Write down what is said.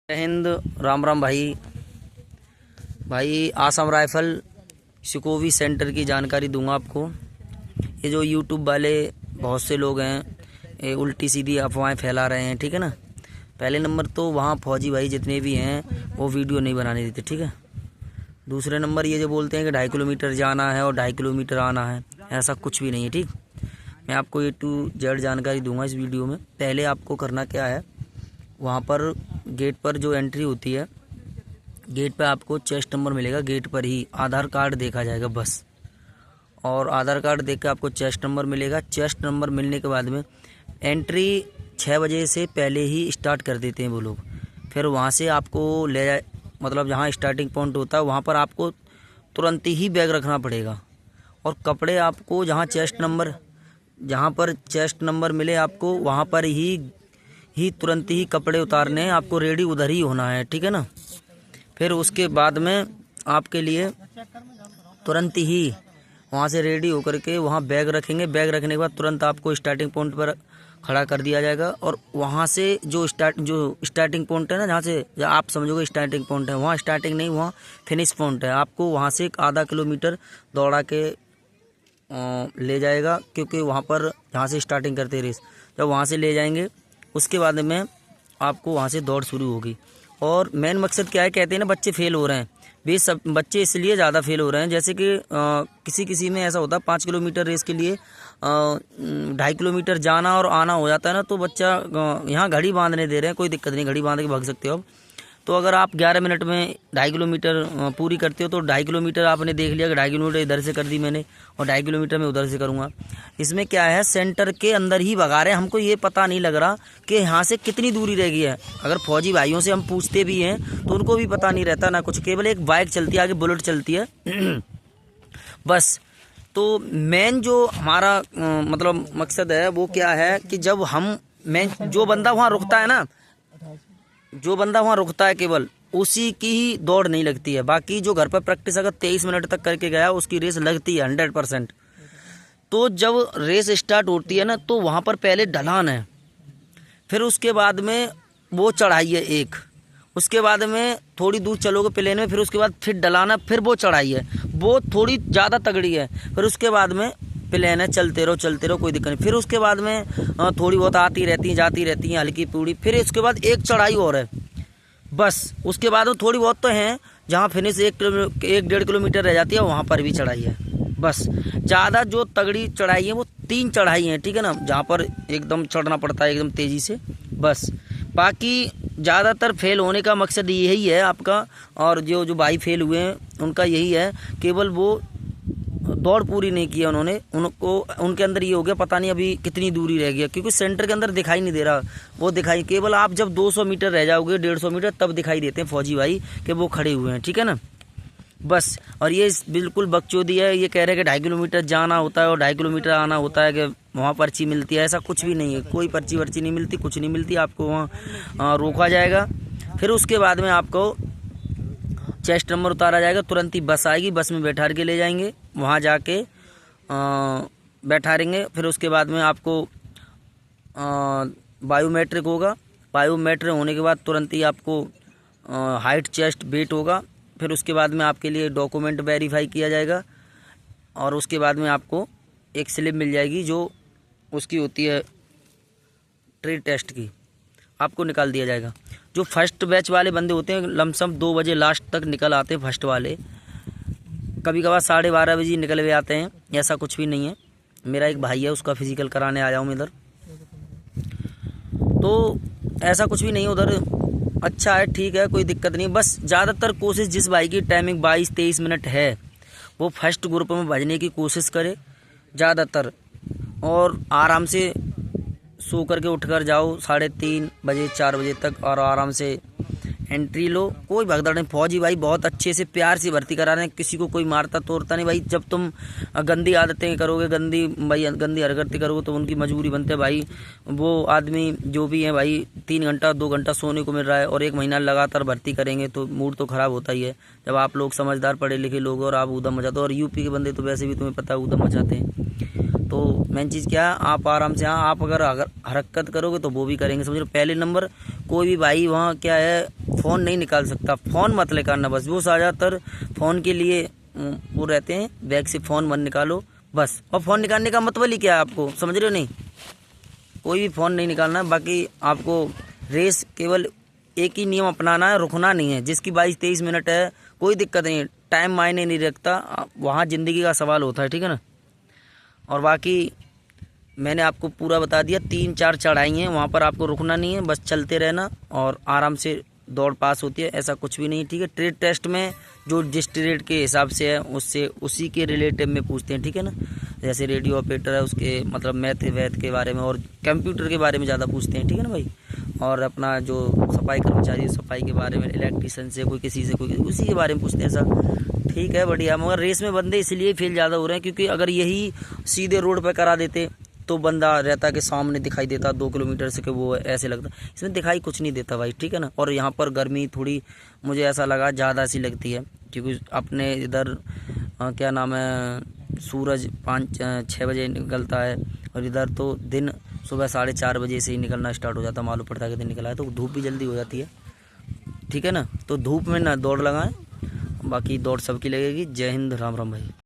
जय हिंद। राम राम भाई। Assam rifle शिकोवी centre की जानकारी दूंगा आपको। ये जो यूट्यूब वाले बहुत से लोग हैं, ये उल्टी सीधी अफवाहें फैला रहे हैं, ठीक है ना। पहले नंबर तो वहाँ फौजी भाई जितने भी हैं वो वीडियो नहीं बनाने देते, ठीक है। दूसरे नंबर ये जो बोलते हैं कि 2.5 किलोमीटर जाना है और 2.5 किलोमीटर आना है, ऐसा कुछ भी नहीं है, ठीक। मैं आपको A to Z जानकारी दूंगा इस वीडियो में। पहले आपको करना क्या है, वहाँ पर गेट पर जो एंट्री होती है, गेट पे आपको चेस्ट नंबर मिलेगा। गेट पर ही आधार कार्ड देखा जाएगा बस, और आधार कार्ड देख के आपको चेस्ट नंबर मिलेगा। चेस्ट नंबर मिलने के बाद में एंट्री 6 बजे से पहले ही स्टार्ट कर देते हैं वो लोग। फिर वहाँ से आपको ले जाए, मतलब जहाँ स्टार्टिंग पॉइंट होता है वहाँ पर आपको तुरंत ही बैग रखना पड़ेगा। और कपड़े आपको जहाँ पर चेस्ट नंबर मिले आपको वहाँ पर ही तुरंत ही कपड़े उतारने हैं, आपको रेडी उधर ही होना है, ठीक है ना। फिर उसके बाद में आपके लिए तुरंत ही वहाँ से रेडी होकर के वहाँ बैग रखेंगे। बैग रखने के बाद तुरंत आपको स्टार्टिंग पॉइंट पर खड़ा कर दिया जाएगा। और वहाँ से जो स्टार्टिंग पॉइंट है ना, जहाँ आप समझोगे स्टार्टिंग पॉइंट है, वहाँ स्टार्टिंग नहीं, वहाँ फिनिश पॉइंट है। आपको वहाँ से एक आधा किलोमीटर दौड़ा के ले जाएगा, क्योंकि वहाँ पर जहाँ से स्टार्टिंग करते रेस, जब वहाँ से ले जाएंगे उसके बाद में आपको वहाँ से दौड़ शुरू होगी। और मेन मकसद क्या है, कहते हैं ना बच्चे फेल हो रहे हैं, वे सब बच्चे इसलिए ज़्यादा फेल हो रहे हैं, जैसे कि किसी में ऐसा होता है 5 किलोमीटर रेस के लिए 2.5 किलोमीटर जाना और आना हो जाता है ना, तो बच्चा यहाँ घड़ी बांधने दे रहे हैं, कोई दिक्कत नहीं, घड़ी बांध के भाग सकते हो आप। तो अगर आप 11 मिनट में 2.5 किलोमीटर पूरी करते हो तो 2.5 किलोमीटर आपने देख लिया कि 2.5 किलोमीटर इधर से कर दी मैंने और 2.5 किलोमीटर में उधर से करूँगा। इसमें क्या है, सेंटर के अंदर ही भगा रहे हैं, हमको ये पता नहीं लग रहा कि यहाँ से कितनी दूरी रह गई है। अगर फौजी भाइयों से हम पूछते भी हैं तो उनको भी पता नहीं रहता ना कुछ, केवल एक बाइक चलती है आगे, बुलेट चलती है बस। तो मेन जो हमारा मतलब मकसद है वो क्या है कि जब जो बंदा वहाँ रुकता है केवल उसी की ही दौड़ नहीं लगती है। बाकी जो घर पर प्रैक्टिस अगर 23 मिनट तक करके गया उसकी रेस लगती है 100%। तो जब रेस स्टार्ट होती है ना, तो वहाँ पर पहले ढलान है, फिर उसके बाद में वो चढ़ाई है एक, उसके बाद में थोड़ी दूर चलोगे प्लेन में, फिर उसके बाद फिर ढलान है, फिर वो चढ़ाई है, वो थोड़ी ज़्यादा तगड़ी है। फिर उसके बाद में प्लेन है, चलते रहो कोई दिक्कत नहीं। फिर उसके बाद में थोड़ी बहुत आती रहती हैं जाती रहती हैं हल्की पूड़ी। फिर उसके बाद एक चढ़ाई और है बस। उसके बाद थोड़ी बहुत तो हैं जहाँ फिनिश 1-1.5 किलोमीटर रह जाती है, वहाँ पर भी चढ़ाई है बस। ज़्यादा जो तगड़ी चढ़ाई है वो 3 चढ़ाई हैं, ठीक है ना, जहाँ पर एकदम चढ़ना पड़ता है एकदम तेज़ी से बस। बाकी ज़्यादातर फेल होने का मकसद यही है आपका, और जो भाई फेल हुए हैं उनका यही है, केवल वो दौड़ पूरी नहीं की है उन्होंने। उनके अंदर ये हो गया पता नहीं अभी कितनी दूरी रह गया, क्योंकि सेंटर के अंदर दिखाई नहीं दे रहा। वो दिखाई केवल आप जब 200 मीटर रह जाओगे, 150 मीटर, तब दिखाई देते हैं फौजी भाई कि वो खड़े हुए हैं, ठीक है ना बस। और ये बिल्कुल बकचोदी है, ये कह रहे हैं कि 2.5 किलोमीटर जाना होता है और 2.5 किलोमीटर आना होता है, कि वहाँ पर्ची मिलती है। ऐसा कुछ भी नहीं है, कोई पर्ची वर्ची नहीं मिलती, कुछ नहीं मिलती। आपको वहाँ रोका जाएगा, फिर उसके बाद में आपको चेस्ट नंबर उतारा जाएगा, तुरंत ही बस आएगी, बस में बैठा के ले जाएंगे, वहाँ जाके बैठाएंगे। फिर उसके बाद में आपको बायोमेट्रिक होगा। बायोमेट्रिक होने के बाद तुरंत ही आपको हाइट, चेस्ट, वेट होगा। फिर उसके बाद में आपके लिए डॉक्यूमेंट वेरीफाई किया जाएगा, और उसके बाद में आपको एक स्लिप मिल जाएगी जो उसकी होती है ट्रेड टेस्ट की, आपको निकाल दिया जाएगा। जो फर्स्ट बैच वाले बंदे होते हैं लमसम 2 बजे लास्ट तक निकल आते हैं फर्स्ट वाले, कभी कभार 12:30 बजे निकल हुए आते हैं, ऐसा कुछ भी नहीं है। मेरा एक भाई है, उसका फिजिकल कराने आया हूँ इधर, तो ऐसा कुछ भी नहीं उधर, अच्छा है, ठीक है, कोई दिक्कत नहीं। बस ज़्यादातर कोशिश जिस भाई की टाइमिंग 22-23 मिनट है वो फर्स्ट ग्रुप में भजने की कोशिश करे ज़्यादातर, और आराम से सो करके उठकर जाओ 3:30 बजे 4 बजे तक, और आराम से एंट्री लो, कोई भगदड़ नहीं। फौजी भाई बहुत अच्छे से प्यार से भर्ती करा रहे हैं, किसी को कोई मारता तोड़ता नहीं भाई। जब तुम गंदी आदतें करोगे, गंदी हरकतें करोगे, तो उनकी मजबूरी बनते है भाई। वो आदमी जो भी है भाई 3 घंटा 2 घंटा सोने को मिल रहा है, और 1 महीना लगातार भर्ती करेंगे तो मूड तो ख़राब होता ही है। जब आप लोग समझदार पढ़े लिखे लोग और आप ऊधम मचाते हो, और यूपी के बंदे तो वैसे भी तुम्हें पता है ऊधम मचाते हैं, तो मेन चीज़ क्या है, आप आराम से, हाँ आप अगर हरकत करोगे तो वो भी करेंगे, समझ लो। पहले नंबर कोई भी भाई वहाँ क्या है, फ़ोन नहीं निकाल सकता, फ़ोन मत लेकर आना बस। वो ज़्यादातर फ़ोन के लिए वो रहते हैं, बैग से फ़ोन मत निकालो बस। और फ़ोन निकालने का मतलब ही क्या है आपको, समझ रहे हो नहीं, कोई भी फ़ोन नहीं निकालना। बाकी आपको रेस केवल एक ही नियम अपनाना है, रुकना नहीं है। जिसकी 22-23 मिनट है कोई दिक्कत नहीं है, टाइम मायने नहीं रखता, वहाँ ज़िंदगी का सवाल होता है, ठीक है ना। और बाकी मैंने आपको पूरा बता दिया, 3-4 चढ़ाई हैं, वहाँ पर आपको रुकना नहीं है, बस चलते रहना और आराम से दौड़ पास होती है, ऐसा कुछ भी नहीं, ठीक है। ट्रेड टेस्ट में जो जिस ट्रेड के हिसाब से है उससे उसी के रिलेटिव में पूछते हैं, ठीक है ना। जैसे रेडियो ऑपरेटर है उसके मतलब मैथ वैथ के बारे में और कंप्यूटर के बारे में ज़्यादा पूछते हैं, ठीक है ना भाई। और अपना जो सफाई कर्मचारी, सफाई के बारे में, इलेक्ट्रीशियन से कोई किसी से कोई उसी के बारे में पूछते हैं, ऐसा ठीक है बढ़िया। मगर रेस में बंदे इसलिए फेल ज़्यादा हो रहे हैं क्योंकि अगर यही सीधे रोड पर करा देते तो बंदा रहता कि सामने दिखाई देता 2 किलोमीटर से, कि वो ऐसे लगता, इसमें दिखाई कुछ नहीं देता भाई, ठीक है ना। और यहाँ पर गर्मी थोड़ी मुझे ऐसा लगा ज़्यादा सी लगती है क्योंकि अपने इधर क्या नाम है, सूरज 5-6 बजे निकलता है और इधर तो दिन सुबह 4:30 बजे से ही निकलना स्टार्ट हो जाता, मालूम पड़ता है कि दिन निकला है, तो धूप भी जल्दी हो जाती है, ठीक है ना। तो धूप में ना दौड़ लगाएं, बाकी दौड़ सबकी लगेगी। जय हिंद, राम राम भाई।